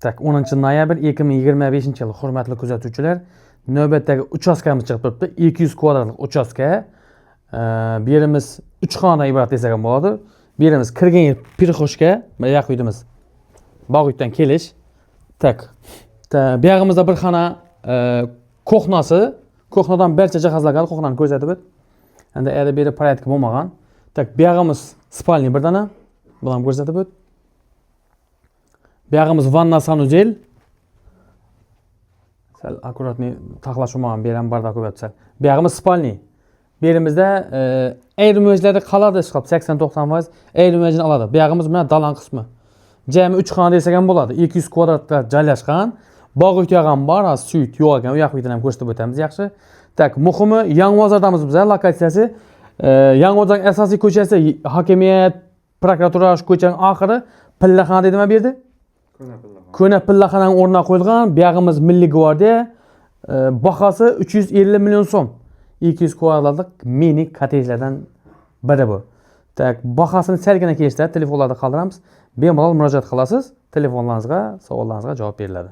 Tak, 10 noyabr 2025-yil hurmatli kuzatuvchilar, navbatdagi uchastkamiz chiqib turibdi. 200 kvadratlik uchastka. Bu yerimiz 3 xonadan iborat desak ham bo'ladi. Bu yerimiz kirgan yer Pirxoshka, mana yoq uyimiz. Bog'uydan kelish. Tak. Bu yog'imizda bir xona ko'hnasi, ko'hnadan barcha jihozlangan, ko'hnani ko'rsatib o't. Endi erda beri porядка bo'lmagan. Tak, bu yog'imiz spalni bir dana. Bularni ko'rsatib o't. Bu yog'imiz vanna sanuzel. Sal akkuratni taxlash olmagan, bu ham barda ko'p sal. Bu yog'imiz spalni. Bu yerimizda ayrimlarida qoladi chiqib 80-90%, ayrimlarni oladi. Bu yog'imiz bilan dalan qismi. Jami 3 xona desak ham bo'ladi. 200 kvadratga joylashgan. Bog' uytag'i ham bor, suyt yo'q ekan. U yoq uydan ham ko'rsatib o'tamiz, yaxshi. Tak, muhimi Yangiozordamiz biz, lokatsiyasi. Yangiozorning asosiy ko'chasi hokimiyat, prokuratura shu ko'chaning oxiri pillaxona dedim bu yerda. Ko'na pillaxonaning o'rniga qo'yilgan. Bu yog'imiz Milliy gvardiya. Bahasi 350 million so'm. 200 kvadratlik mini kottejlardan biri bu. Tak, bahasini salgina kelishda telefonlarda qoldiramiz. Bemalol murojaat qilasiz. Telefonlaringizga, savollaringizga javob beriladi.